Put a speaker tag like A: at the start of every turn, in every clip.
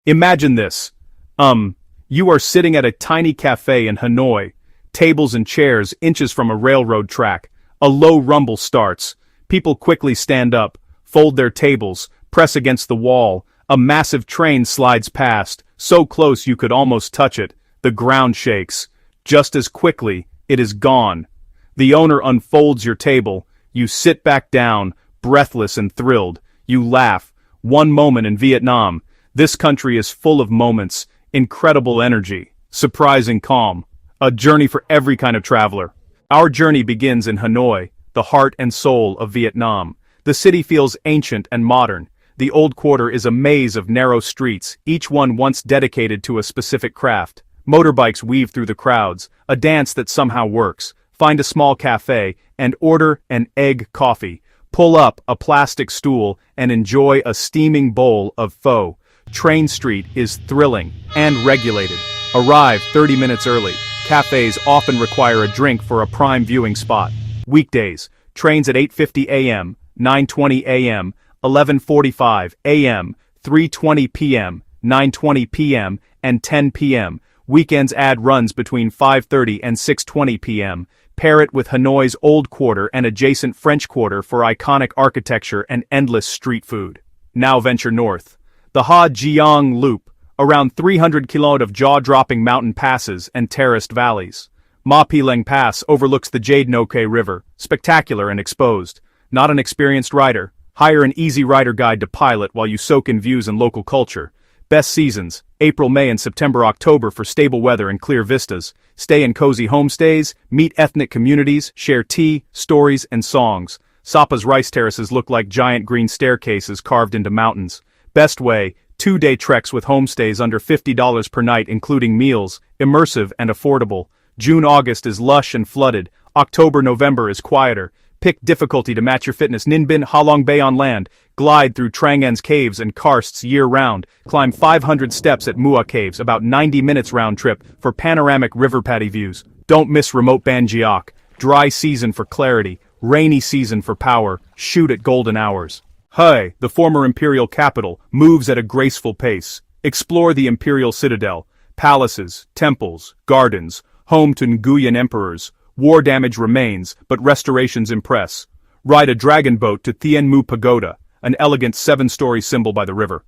A: Imagine this. You are sitting at a tiny cafe in Hanoi, tables and chairs inches from a railroad track. A low rumble starts. People quickly stand up, fold their tables, press against the wall. A massive train slides past, so close you could almost touch it. The ground shakes. Just as quickly, it is gone. The owner unfolds your table. You sit back down, breathless and thrilled. You laugh. One moment in Vietnam. This country is full of moments, incredible energy, surprising calm. A journey for every kind of traveler. Our journey begins in Hanoi, the heart and soul of Vietnam. The city feels ancient and modern. The Old Quarter is a maze of narrow streets, each one once dedicated to a specific craft. Motorbikes weave through the crowds, a dance that somehow works. Find a small cafe and order an egg coffee. Pull up a plastic stool and enjoy a steaming bowl of pho. Train Street is thrilling and regulated. Arrive 30 minutes early. Cafes often require a drink for a prime viewing spot. Weekdays, trains at 8:50 a.m., 9:20 a.m., 11:45 a.m., 3:20 p.m., 9:20 p.m., and 10 p.m. Weekends add runs between 5:30 and 6:20 p.m. Pair it with Hanoi's Old Quarter and adjacent French Quarter for iconic architecture and endless street food. Now venture north. The Ha Giang Loop, around 300 km of jaw-dropping mountain passes and terraced valleys. Ma Pileng Pass overlooks the Jade Noke River, spectacular and exposed. Not an experienced rider? Hire an easy rider guide to pilot while you soak in views and local culture. Best seasons, April, May and September, October for stable weather and clear vistas. Stay in cozy homestays, meet ethnic communities, share tea, stories and songs. Sapa's rice terraces look like giant green staircases carved into mountains. Best way, 2-day treks with homestays under $50 per night including meals, immersive and affordable. June-August is lush and flooded. October-November is quieter. Pick difficulty to match your fitness. Ninh Binh Halong Bay on land. Glide through Trang En's caves and karsts year-round. Climb 500 steps at Mua Caves, about 90 minutes round trip, for panoramic river paddy views. Don't miss remote Ban Giok. Dry season for clarity, rainy season for power. Shoot at golden hours. Hue, the former imperial capital, moves at a graceful pace. Explore the imperial citadel. Palaces, temples, gardens, home to Nguyen emperors. War damage remains, but restorations impress. Ride a dragon boat to Thien Mu Pagoda, an elegant 7-story symbol by the river.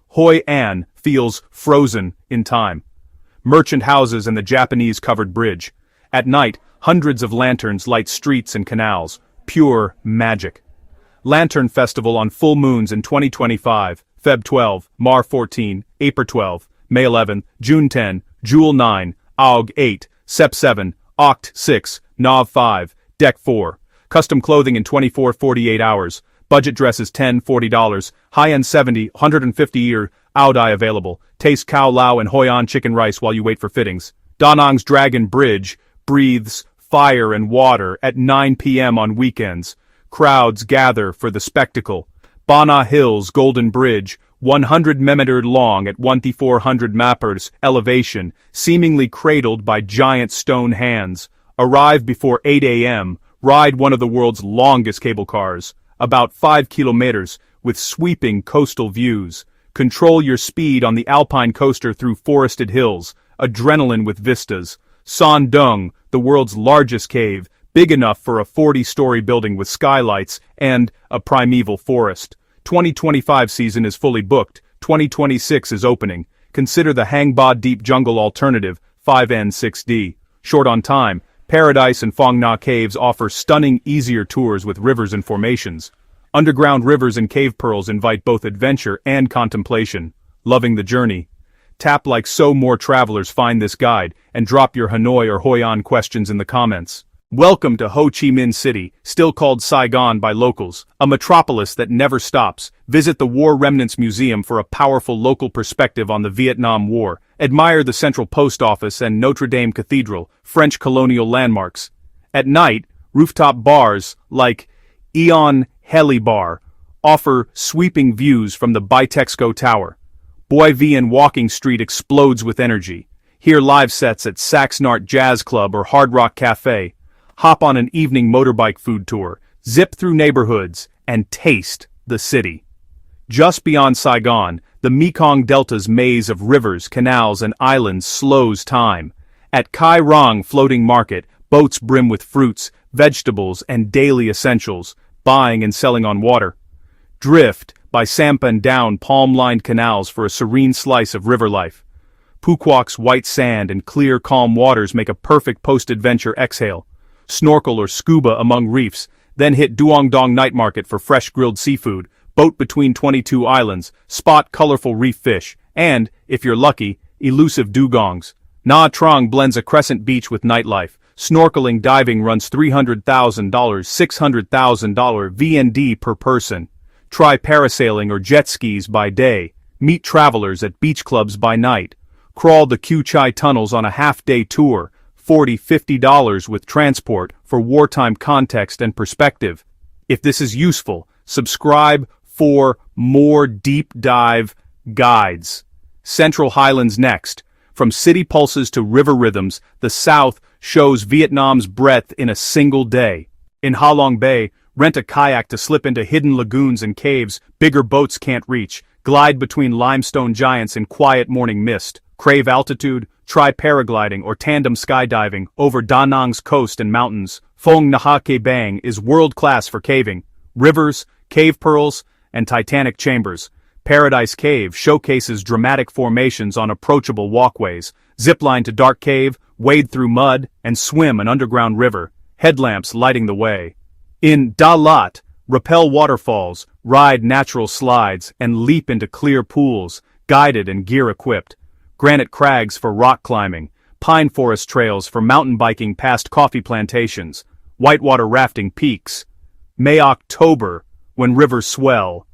A: Hoi An feels frozen in time. Merchant houses and the Japanese-covered bridge. At night, hundreds of lanterns light streets and canals. Pure magic. Lantern Festival on full moons in 2025, Feb 12, Mar 14, April 12, May 11, June 10, Jul 9, Aug 8, Sep 7, Oct 6, Nov 5, Dec 4. Custom clothing in 24-48 hours. Budget dresses $10-$40. High-end 70-150 year. Aodai available. Taste cow lao and Hoi An chicken rice while you wait for fittings. Da Nang's Dragon Bridge breathes fire and water at 9 p.m. on weekends. Crowds gather for the spectacle. Bana Hills Golden Bridge, 100 meter long at 1,400 meters elevation, seemingly cradled by giant stone hands. Arrive before 8 a.m., ride one of the world's longest cable cars, about 5 kilometers, with sweeping coastal views. Control your speed on the alpine coaster through forested hills, adrenaline with vistas. Son Doong, the world's largest cave, big enough for a 40-story building with skylights and a primeval forest. 2025 season is fully booked. 2026 is opening. Consider the Hang Ba Deep Jungle Alternative, 5N6D. Short on time, Paradise and Phong Nha Caves offer stunning, easier tours with rivers and formations. Underground rivers and cave pearls invite both adventure and contemplation. Loving the journey? Tap like so more travelers find this guide, and drop your Hanoi or Hoi An questions in the comments. Welcome to Ho Chi Minh City, still called Saigon by locals, a metropolis that never stops. Visit the War Remnants Museum for a powerful local perspective on the Vietnam War. Admire the Central Post Office and Notre Dame Cathedral, French colonial landmarks. At night, rooftop bars like Eon Heli Bar offer sweeping views from the Bitexco Tower. Boi Vien Walking Street explodes with energy. Hear live sets at Saxnart Jazz Club or Hard Rock Cafe. Hop on an evening motorbike food tour, zip through neighborhoods, and taste the city. Just beyond Saigon, the The Mekong Delta's maze of rivers, canals, and islands slows time. At Kai Rong Floating Market, boats brim with fruits, vegetables, and daily essentials, buying and selling on water. Drift, by Sapa and down palm-lined canals for a serene slice of river life. Phu Quoc's white sand and clear, calm waters make a perfect post-adventure exhale. Snorkel or scuba among reefs, then hit Doong night market for fresh grilled seafood, boat between 22 islands, spot colorful reef fish, and, if you're lucky, elusive dugongs. Nha Trang blends a crescent beach with nightlife. Snorkeling diving runs $300,000, $600,000 VND per person. Try parasailing or jet skis by day. Meet travelers at beach clubs by night. Crawl the Kyu Chai tunnels on a half-day tour, $40–50 with transport for wartime context and perspective. If this is useful, subscribe for more deep dive guides. Central Highlands next. From city pulses to river rhythms, the South shows Vietnam's breadth in a single day. In Halong Bay, rent a kayak to slip into hidden lagoons and caves bigger boats can't reach. Glide between limestone giants in quiet morning mist. Crave altitude? Try paragliding or tandem skydiving over Da Nang's coast and mountains. Phong Nha Ke Bang is world-class for caving. Rivers, cave pearls, and titanic chambers. Paradise Cave showcases dramatic formations on approachable walkways. Zipline to dark cave, wade through mud, and swim an underground river. Headlamps lighting the way. In Da Lat, rappel waterfalls, ride natural slides, and leap into clear pools, guided and gear-equipped. Granite crags for rock climbing, pine forest trails for mountain biking past coffee plantations, whitewater rafting peaks. May-October, when rivers swell.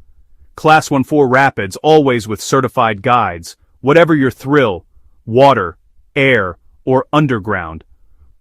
A: Class 1-4 rapids always with certified guides. Whatever your thrill, water, air, or underground.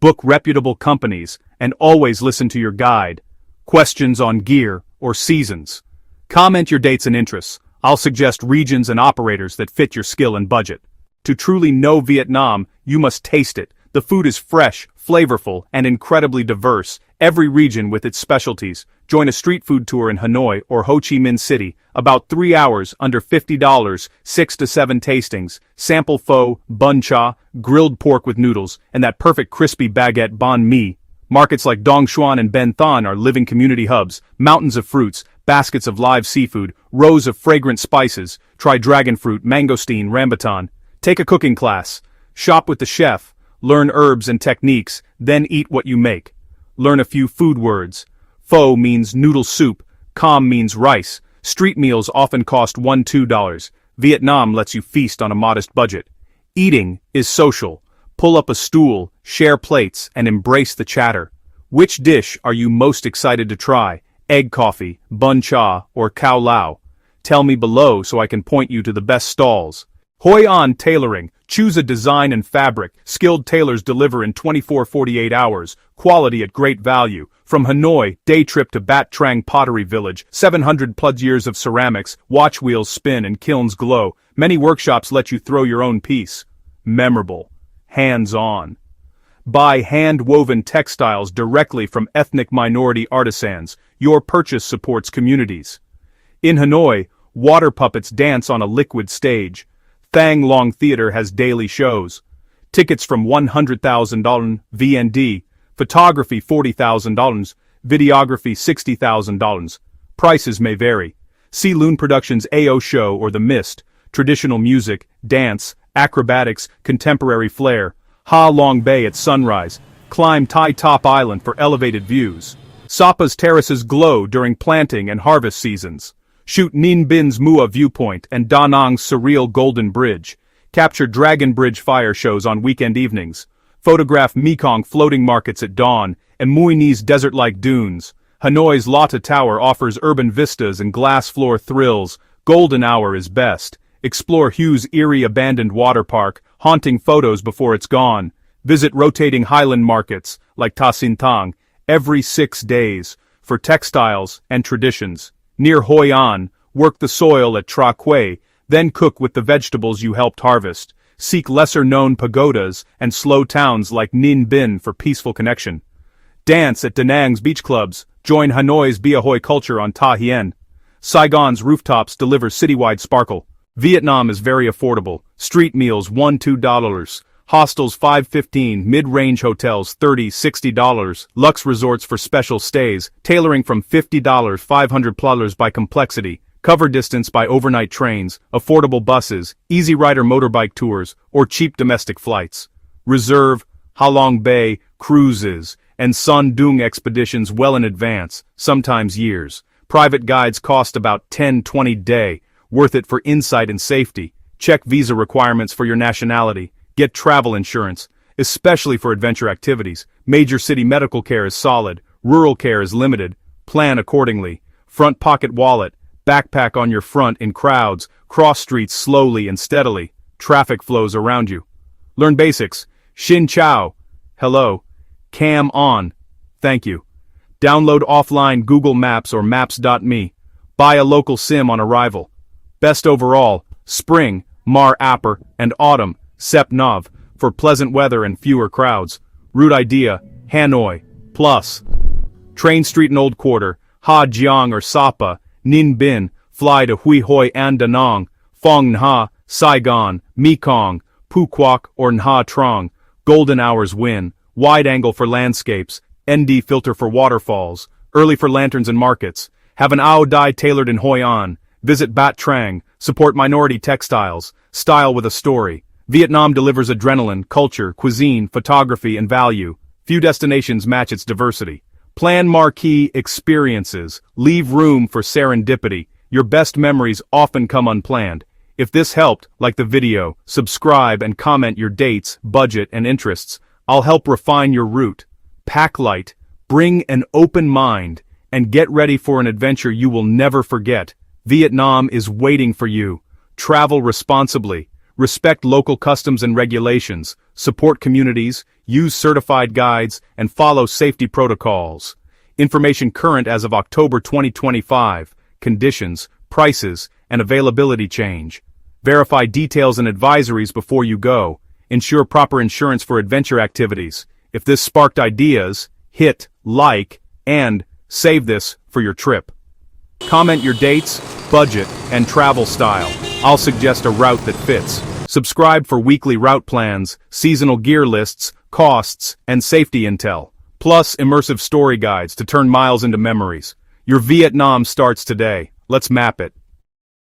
A: Book reputable companies and always listen to your guide. Questions on gear or seasons. Comment your dates and interests. I'll suggest regions and operators that fit your skill and budget. To truly know Vietnam, you must taste it. The food is fresh, flavorful, and incredibly diverse, every region with its specialties. Join a street food tour in Hanoi or Ho Chi Minh City, about 3 hours, under $50, 6 to 7 tastings, sample pho, bun cha, grilled pork with noodles, and that perfect crispy baguette banh mi. Markets like Dong Xuan and Ben Thanh are living community hubs, mountains of fruits, baskets of live seafood, rows of fragrant spices. Try dragon fruit, mangosteen, rambutan. Take a cooking class. Shop with the chef. Learn herbs and techniques, then eat what you make. Learn a few food words. Pho means noodle soup, com means rice. Street meals often cost $1–2. Vietnam lets you feast on a modest budget. Eating is social. Pull up a stool, share plates, and embrace the chatter. Which dish are you most excited to try? Egg coffee, bun cha, or cow lao? Tell me below so I can point you to the best stalls. Hoi An Tailoring. Choose a design and fabric. Skilled tailors deliver in 24–48 hours. Quality at great value. From Hanoi, day trip to Bat Trang Pottery Village. 700+ years of ceramics, watch wheels spin and kilns glow. Many workshops let you throw your own piece. Memorable. Hands-on. Buy hand-woven textiles directly from ethnic minority artisans. Your purchase supports communities. In Hanoi, water puppets dance on a liquid stage. Thang Long Theater has daily shows. Tickets from $100,000 VND. Photography $40,000. Videography $60,000. Prices may vary. See Loon Productions' AO Show or The Mist. Traditional music, dance, acrobatics, contemporary flair. Ha Long Bay at sunrise. Climb Tai Top Island for elevated views. Sapa's terraces glow during planting and harvest seasons. Shoot Ninh Binh's Mua Viewpoint and Da Nang's surreal Golden Bridge. Capture Dragon Bridge fire shows on weekend evenings. Photograph Mekong floating markets at dawn and Mui Ne's desert-like dunes. Hanoi's Lotte Tower offers urban vistas and glass floor thrills. Golden hour is best. Explore Hugh's eerie abandoned water park, haunting photos before it's gone. Visit rotating highland markets, like Ta Sin Thang, every 6 days, for textiles and traditions. Near Hoi An, work the soil at Tra Quay, then cook with the vegetables you helped harvest. Seek lesser-known pagodas and slow towns like Ninh Binh for peaceful connection. Dance at Da Nang's beach clubs. Join Hanoi's Bia Hoi culture on Ta Hien. Saigon's rooftops deliver citywide sparkle. Vietnam is very affordable. Street meals $1-2. Hostels $5-15, mid-range hotels $30-60, luxe resorts for special stays, tailoring from $50 $500 by complexity, cover distance by overnight trains, affordable buses, easy rider motorbike tours, or cheap domestic flights. Reserve Halong Bay cruises and Son Doong expeditions well in advance, sometimes years. Private guides cost about $10-20 day, worth it for insight and safety. Check visa requirements for your nationality. Get travel insurance, especially for adventure activities. Major city medical care is solid, rural care is limited. Plan accordingly. Front pocket wallet, backpack on your front in crowds, cross streets slowly and steadily. Traffic flows around you. Learn basics. Xin Chao. Hello. Cam on. Thank you. Download offline Google Maps or Maps.me. Buy a local SIM on arrival. Best overall, spring, Mar Apper, and autumn, Sep Nov, for pleasant weather and fewer crowds. Route idea, Hanoi, plus. Train Street and Old Quarter, Ha Giang or Sapa, Ninh Binh, fly to Hue Hoi and Da Nang, Phong Nha, Saigon, Mekong, Phu Quoc or Nha Trang, golden hours win, wide angle for landscapes, ND filter for waterfalls, early for lanterns and markets, have an Ao Dai tailored in Hoi An, visit Bat Trang, support minority textiles, style with a story. Vietnam delivers adrenaline, culture, cuisine, photography, and value. Few destinations match its diversity. Plan marquee experiences. Leave room for serendipity. Your best memories often come unplanned. If this helped, like the video, subscribe and comment your dates, budget, and interests. I'll help refine your route. Pack light, bring an open mind, and get ready for an adventure you will never forget. Vietnam is waiting for you. Travel responsibly. Respect local customs and regulations, support communities, use certified guides, and follow safety protocols. Information current as of October 2025. Conditions, prices, and availability change. Verify details and advisories before you go. Ensure proper insurance for adventure activities. If this sparked ideas, hit like and save this for your trip. Comment your dates, budget, and travel style. I'll suggest a route that fits. Subscribe for weekly route plans, seasonal gear lists, costs, and safety intel. Plus immersive story guides to turn miles into memories. Your Vietnam starts today. Let's map it.